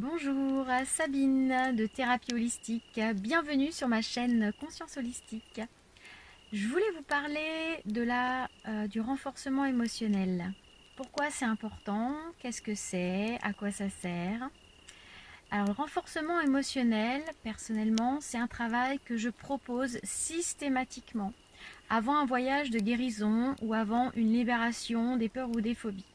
Bonjour, Sabine de Thérapie Holistique. Bienvenue sur ma chaîne Conscience Holistique. Je voulais vous parler du renforcement émotionnel. Pourquoi c'est important? Qu'est-ce que c'est? À quoi ça sert? Alors, le renforcement émotionnel, personnellement, c'est un travail que je propose systématiquement avant un voyage de guérison ou avant une libération des peurs ou des phobies.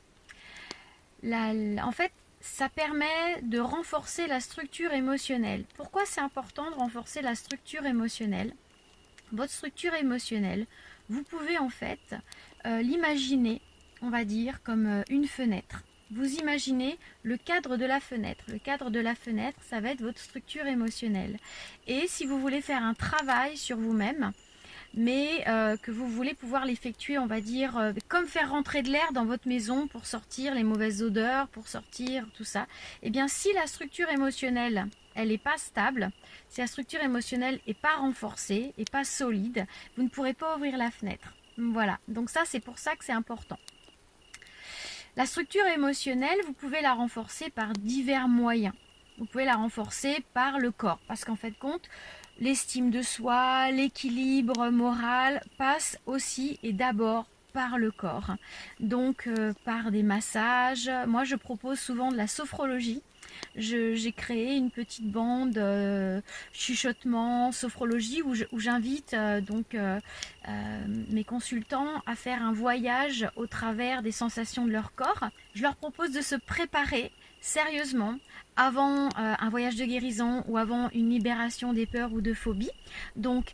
En fait, ça permet de renforcer la structure émotionnelle. Pourquoi c'est important de renforcer la structure émotionnelle? Votre structure émotionnelle, vous pouvez en fait l'imaginer, on va dire, comme une fenêtre. Vous imaginez le cadre de la fenêtre. Le cadre de la fenêtre, ça va être votre structure émotionnelle. Et si vous voulez faire un travail sur vous-même, mais que vous voulez pouvoir l'effectuer, on va dire, comme faire rentrer de l'air dans votre maison pour sortir les mauvaises odeurs, pour sortir tout ça, eh bien si la structure émotionnelle, elle n'est pas stable, si la structure émotionnelle n'est pas renforcée, et pas solide, vous ne pourrez pas ouvrir la fenêtre. Voilà, donc ça c'est pour ça que c'est important. La structure émotionnelle, vous pouvez la renforcer par divers moyens. Vous pouvez la renforcer par le corps, parce qu'en fait compte, l'estime de soi, l'équilibre moral passe aussi et d'abord par le corps. Donc par des massages. Moi je propose souvent de la sophrologie. J'ai créé une petite bande chuchotement, sophrologie où j'invite mes consultants à faire un voyage au travers des sensations de leur corps. Je leur propose de se préparer sérieusement avant un voyage de guérison ou avant une libération des peurs ou de phobies. Donc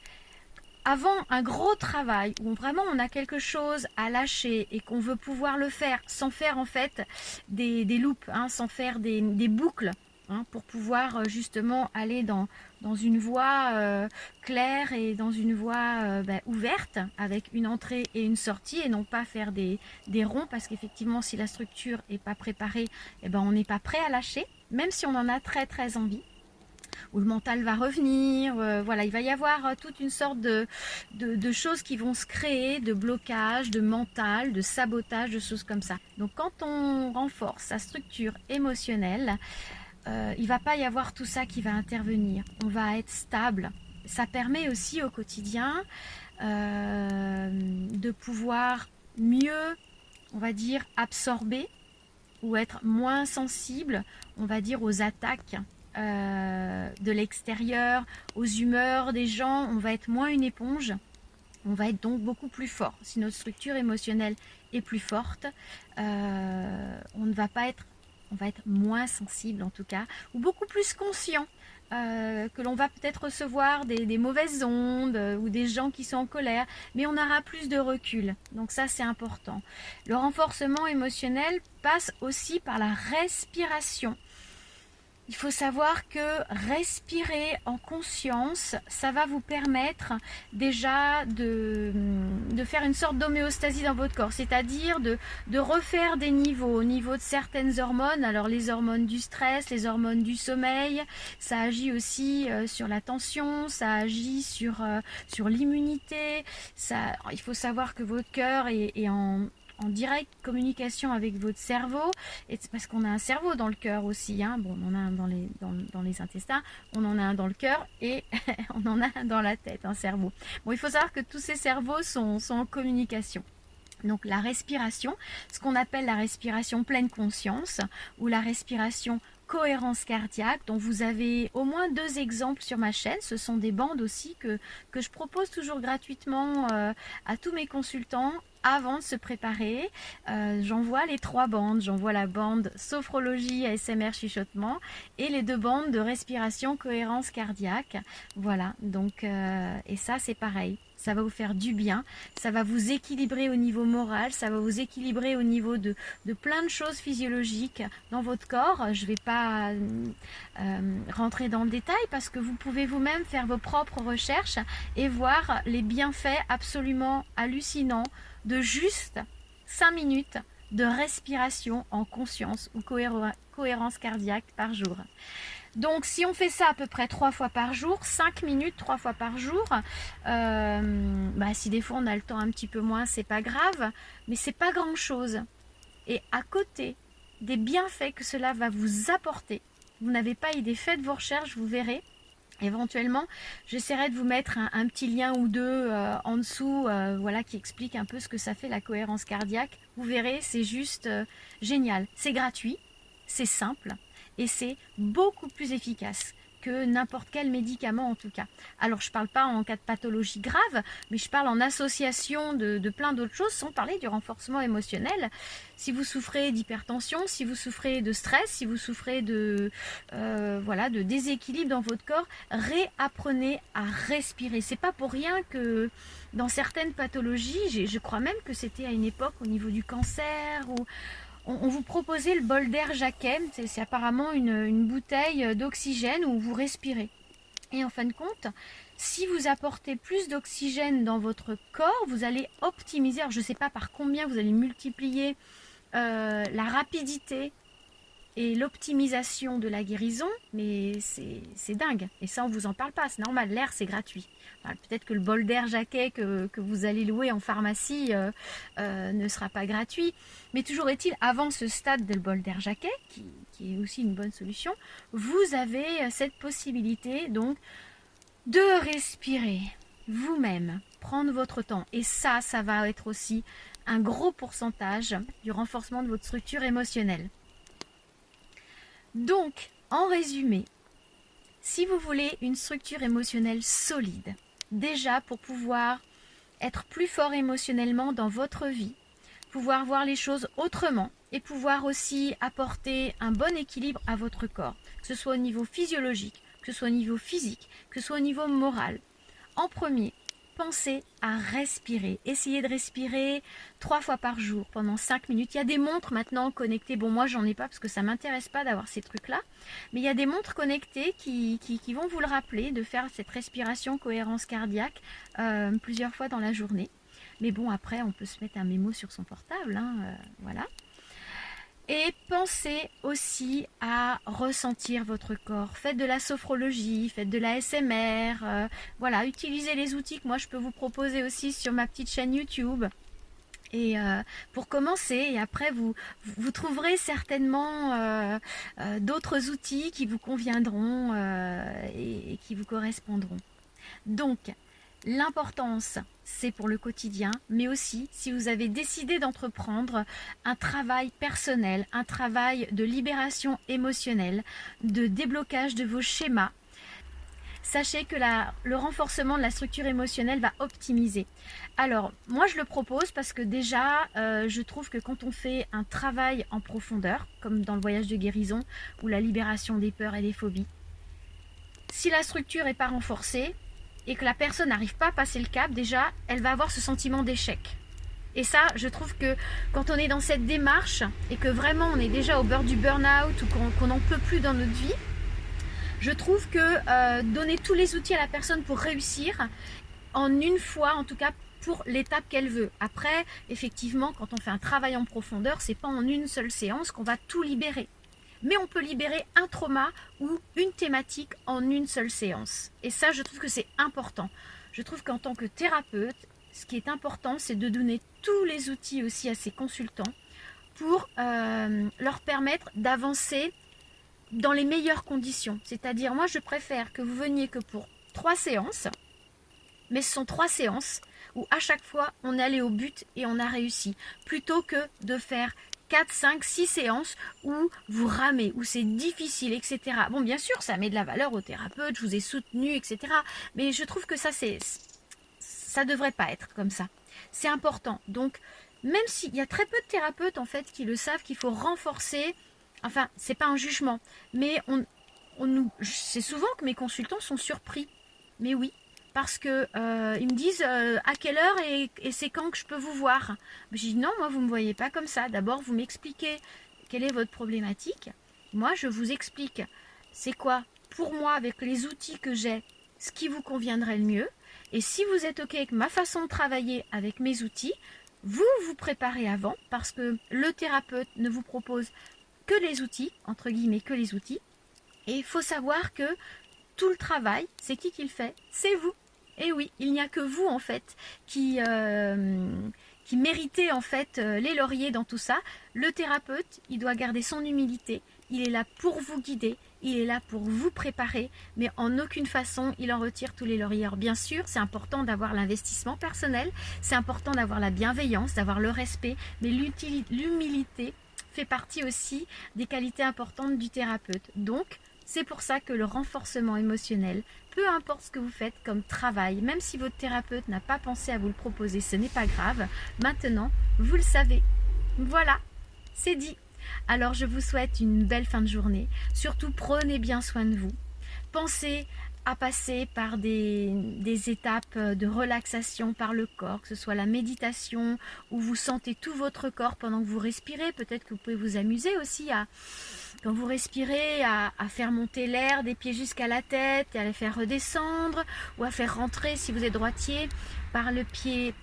avant un gros travail où vraiment on a quelque chose à lâcher et qu'on veut pouvoir le faire sans faire en fait des loops, sans faire des boucles, pour pouvoir justement aller dans une voie claire et dans une voie ouverte avec une entrée et une sortie et non pas faire des ronds, parce qu'effectivement si la structure n'est pas préparée, on n'est pas prêt à lâcher, même si on en a très très envie, où le mental va revenir. Voilà, il va y avoir toute une sorte de choses qui vont se créer, de blocage, de mental, de sabotage, de choses comme ça. Donc quand on renforce sa structure émotionnelle, il ne va pas y avoir tout ça qui va intervenir. On va être stable. Ça permet aussi au quotidien de pouvoir mieux, on va dire, absorber ou être moins sensible, on va dire, aux attaques de l'extérieur, aux humeurs des gens. On va être moins une éponge, on va être donc beaucoup plus fort. Si notre structure émotionnelle est plus forte, on ne va pas être, on va être moins sensible en tout cas, ou beaucoup plus conscient. Que l'on va peut-être recevoir des mauvaises ondes ou des gens qui sont en colère, mais on aura plus de recul. Donc ça c'est important. Le renforcement émotionnel passe aussi par la respiration. Il faut savoir que respirer en conscience, ça va vous permettre déjà de faire une sorte d'homéostasie dans votre corps, c'est-à-dire de refaire des niveaux, au niveau de certaines hormones. Alors les hormones du stress, les hormones du sommeil, ça agit aussi sur la tension, ça agit sur l'immunité. Il faut savoir que votre cœur est en directe communication avec votre cerveau, et c'est parce qu'on a un cerveau dans le cœur aussi, bon, on en a un dans les intestins, on en a un dans le cœur et on en a un dans la tête, un cerveau. Bon, il faut savoir que tous ces cerveaux sont en communication. Donc la respiration, ce qu'on appelle la respiration pleine conscience ou la respiration cohérence cardiaque, dont vous avez au moins 2 exemples sur ma chaîne. Ce sont des bandes aussi que je propose toujours gratuitement à tous mes consultants avant de se préparer. J'envoie les 3 bandes. J'envoie la bande sophrologie ASMR chuchotement et les 2 bandes de respiration cohérence cardiaque. Voilà, donc et ça c'est pareil. Ça va vous faire du bien, ça va vous équilibrer au niveau moral, ça va vous équilibrer au niveau de plein de choses physiologiques dans votre corps. Je ne vais pas rentrer dans le détail parce que vous pouvez vous-même faire vos propres recherches et voir les bienfaits absolument hallucinants de juste 5 minutes de respiration en conscience ou cohérence cardiaque par jour. Donc si on fait ça à peu près 3 fois par jour, 5 minutes 3 fois par jour, si des fois on a le temps un petit peu moins, c'est pas grave, mais c'est pas grand chose. Et à côté des bienfaits que cela va vous apporter, vous n'avez pas idée, faites vos recherches, vous verrez. Éventuellement, j'essaierai de vous mettre un petit lien ou deux en dessous, voilà, qui explique un peu ce que ça fait la cohérence cardiaque. Vous verrez, c'est juste génial. C'est gratuit, c'est simple et c'est beaucoup plus efficace que n'importe quel médicament en tout cas. Alors je ne parle pas en cas de pathologie grave, mais je parle en association de plein d'autres choses, sans parler du renforcement émotionnel. Si vous souffrez d'hypertension, si vous souffrez de stress, si vous souffrez voilà, de déséquilibre dans votre corps, réapprenez à respirer. C'est pas pour rien que dans certaines pathologies, je crois même que c'était à une époque au niveau du cancer, ou on vous proposait le bol d'air Jacquem, c'est apparemment une bouteille d'oxygène où vous respirez. Et en fin de compte, si vous apportez plus d'oxygène dans votre corps, vous allez optimiser, alors je ne sais pas par combien vous allez multiplier la rapidité et l'optimisation de la guérison, mais c'est dingue. Et ça, on ne vous en parle pas, c'est normal, l'air c'est gratuit. Enfin, peut-être que le bol d'air Jacquet que vous allez louer en pharmacie ne sera pas gratuit. Mais toujours est-il, avant ce stade de le bol d'air Jacquet, qui est aussi une bonne solution, vous avez cette possibilité donc de respirer vous-même, prendre votre temps. Et ça va être aussi un gros pourcentage du renforcement de votre structure émotionnelle. Donc, en résumé, si vous voulez une structure émotionnelle solide, déjà pour pouvoir être plus fort émotionnellement dans votre vie, pouvoir voir les choses autrement et pouvoir aussi apporter un bon équilibre à votre corps, que ce soit au niveau physiologique, que ce soit au niveau physique, que ce soit au niveau moral. En premier, pensez à respirer. Essayez de respirer 3 fois par jour pendant 5 minutes. Il y a des montres maintenant connectées. Bon, moi, j'en ai pas parce que ça ne m'intéresse pas d'avoir ces trucs-là. Mais il y a des montres connectées qui vont vous le rappeler de faire cette respiration cohérence cardiaque plusieurs fois dans la journée. Mais bon, après, on peut se mettre un mémo sur son portable. Voilà. Et pensez aussi à ressentir votre corps. Faites de la sophrologie, faites de la SMR. Voilà, utilisez les outils que moi je peux vous proposer aussi sur ma petite chaîne YouTube. Et pour commencer, et après vous trouverez certainement d'autres outils qui vous conviendront et qui vous correspondront. Donc, l'importance, c'est pour le quotidien, mais aussi si vous avez décidé d'entreprendre un travail personnel, un travail de libération émotionnelle, de déblocage de vos schémas. Sachez que le renforcement de la structure émotionnelle va optimiser. Alors, moi je le propose parce que déjà, je trouve que quand on fait un travail en profondeur, comme dans le voyage de guérison ou la libération des peurs et des phobies, si la structure n'est pas renforcée, et que la personne n'arrive pas à passer le cap, déjà, elle va avoir ce sentiment d'échec. Et ça, je trouve que quand on est dans cette démarche et que vraiment on est déjà au bord du burn-out ou qu'on n'en peut plus dans notre vie, je trouve que donner tous les outils à la personne pour réussir, en une fois, en tout cas pour l'étape qu'elle veut. Après, effectivement, quand on fait un travail en profondeur, c'est pas en une seule séance qu'on va tout libérer. Mais on peut libérer un trauma ou une thématique en une seule séance. Et ça, je trouve que c'est important. Je trouve qu'en tant que thérapeute, ce qui est important, c'est de donner tous les outils aussi à ses consultants pour leur permettre d'avancer dans les meilleures conditions. C'est-à-dire, moi, je préfère que vous veniez que pour 3 séances, mais ce sont 3 séances où à chaque fois, on est allé au but et on a réussi, plutôt que de faire 4, 5, 6 séances où vous ramez, où c'est difficile, etc. Bon, bien sûr, ça met de la valeur au thérapeute, je vous ai soutenu, etc. Mais je trouve que ça devrait pas être comme ça. C'est important. Donc, même s'il y a très peu de thérapeutes, en fait, qui le savent, qu'il faut renforcer, enfin, c'est pas un jugement, mais c'est souvent que mes consultants sont surpris. Mais oui, parce que ils me disent à quelle heure et c'est quand que je peux vous voir. Je dis non, moi vous me voyez pas comme ça. D'abord vous m'expliquez quelle est votre problématique. Moi je vous explique c'est quoi pour moi avec les outils que j'ai, ce qui vous conviendrait le mieux. Et si vous êtes ok avec ma façon de travailler avec mes outils, vous vous préparez avant parce que le thérapeute ne vous propose que les outils, entre guillemets que les outils. Et il faut savoir que tout le travail, c'est qui le fait? C'est vous. Et oui, il n'y a que vous en fait qui méritez en fait les lauriers dans tout ça. Le thérapeute, il doit garder son humilité. Il est là pour vous guider. il est là pour vous préparer, mais en aucune façon il en retire tous les lauriers. Alors, bien sûr, c'est important d'avoir l'investissement personnel, c'est important d'avoir la bienveillance, d'avoir le respect, mais l'humilité fait partie aussi des qualités importantes du thérapeute. Donc, c'est pour ça que le renforcement émotionnel, peu importe ce que vous faites comme travail, même si votre thérapeute n'a pas pensé à vous le proposer, ce n'est pas grave. Maintenant, vous le savez. Voilà, c'est dit. Alors, je vous souhaite une belle fin de journée. Surtout, prenez bien soin de vous. Pensez à passer par des étapes de relaxation par le corps, que ce soit la méditation où vous sentez tout votre corps pendant que vous respirez. Peut-être que vous pouvez vous amuser aussi quand vous respirez, à faire monter l'air des pieds jusqu'à la tête et à les faire redescendre, ou à faire rentrer, si vous êtes droitier, par le pied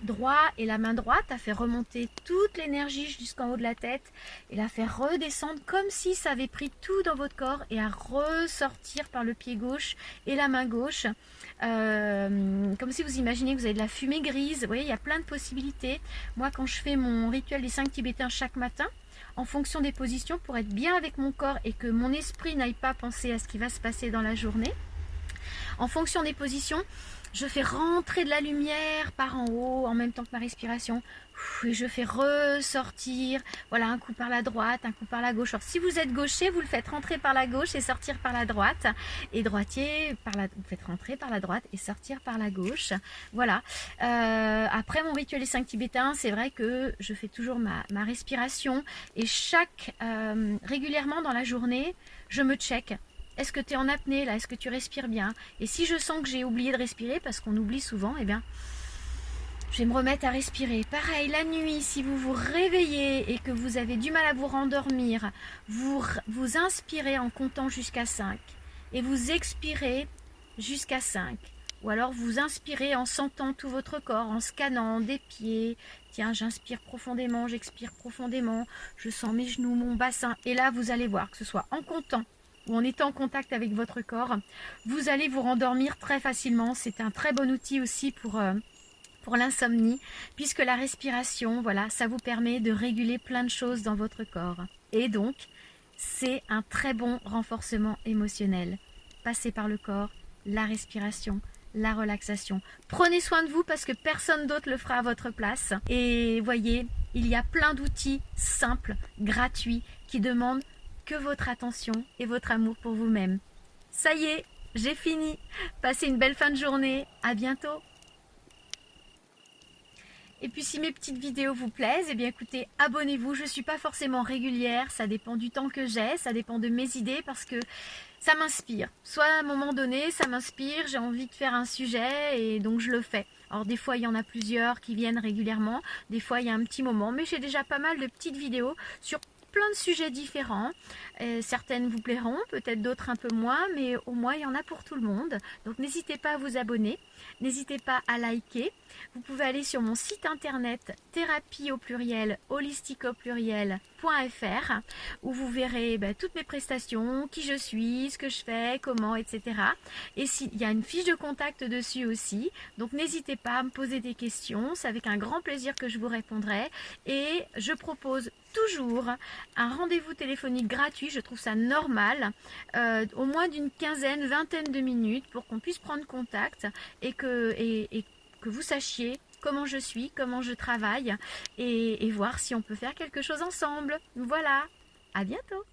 droit et la main droite, à faire remonter toute l'énergie jusqu'en haut de la tête et la faire redescendre comme si ça avait pris tout dans votre corps, et à ressortir par le pied gauche et la main gauche, comme si vous imaginez que vous avez de la fumée grise. Vous voyez, il y a plein de possibilités. Moi, quand je fais mon rituel des 5 tibétains chaque matin, en fonction des positions, pour être bien avec mon corps et que mon esprit n'aille pas penser à ce qui va se passer dans la journée, en fonction des positions, je fais rentrer de la lumière par en haut en même temps que ma respiration. Et je fais ressortir, voilà, un coup par la droite, un coup par la gauche. Alors, si vous êtes gaucher, vous le faites rentrer par la gauche et sortir par la droite. Et droitier, vous faites rentrer par la droite et sortir par la gauche. Voilà. Après mon rituel des 5 tibétains, c'est vrai que je fais toujours ma respiration. Et régulièrement dans la journée, je me check. Est-ce que tu es en apnée là? Est-ce que tu respires bien? Et si je sens que j'ai oublié de respirer, parce qu'on oublie souvent, eh bien, je vais me remettre à respirer. Pareil, la nuit, si vous vous réveillez et que vous avez du mal à vous rendormir, vous inspirez en comptant jusqu'à 5 et vous expirez jusqu'à 5. Ou alors vous inspirez en sentant tout votre corps, en scannant des pieds. Tiens, j'inspire profondément, j'expire profondément, je sens mes genoux, mon bassin. Et là, vous allez voir, que ce soit en comptant ou en étant en contact avec votre corps, vous allez vous rendormir très facilement. C'est un très bon outil aussi pour l'insomnie, puisque la respiration, voilà, ça vous permet de réguler plein de choses dans votre corps. Et donc, c'est un très bon renforcement émotionnel. Passez par le corps, la respiration, la relaxation. Prenez soin de vous parce que personne d'autre le fera à votre place. Et voyez, il y a plein d'outils simples, gratuits, qui demandent que votre attention et votre amour pour vous-même. Ça y est, j'ai fini. Passez une belle fin de journée. À bientôt. Et puis si mes petites vidéos vous plaisent, eh bien écoutez, abonnez-vous. Je ne suis pas forcément régulière, ça dépend du temps que j'ai, ça dépend de mes idées, parce que ça m'inspire. Soit à un moment donné, ça m'inspire, j'ai envie de faire un sujet et donc je le fais. Alors des fois, il y en a plusieurs qui viennent régulièrement, des fois il y a un petit moment, mais j'ai déjà pas mal de petites vidéos sur plein de sujets différents. Certaines vous plairont, peut-être d'autres un peu moins, mais au moins il y en a pour tout le monde. Donc n'hésitez pas à vous abonner, n'hésitez pas à liker. Vous pouvez aller sur mon site internet thérapie au pluriel, holistique au pluriel.fr, où vous verrez toutes mes prestations, qui je suis, ce que je fais, comment, etc. Et il y a une fiche de contact dessus aussi, donc n'hésitez pas à me poser des questions, c'est avec un grand plaisir que je vous répondrai. Et je propose toujours un rendez-vous téléphonique gratuit, je trouve ça normal, au moins d'une quinzaine, vingtaine de minutes, pour qu'on puisse prendre contact et que vous sachiez comment je suis, comment je travaille, et voir si on peut faire quelque chose ensemble. Voilà, à bientôt.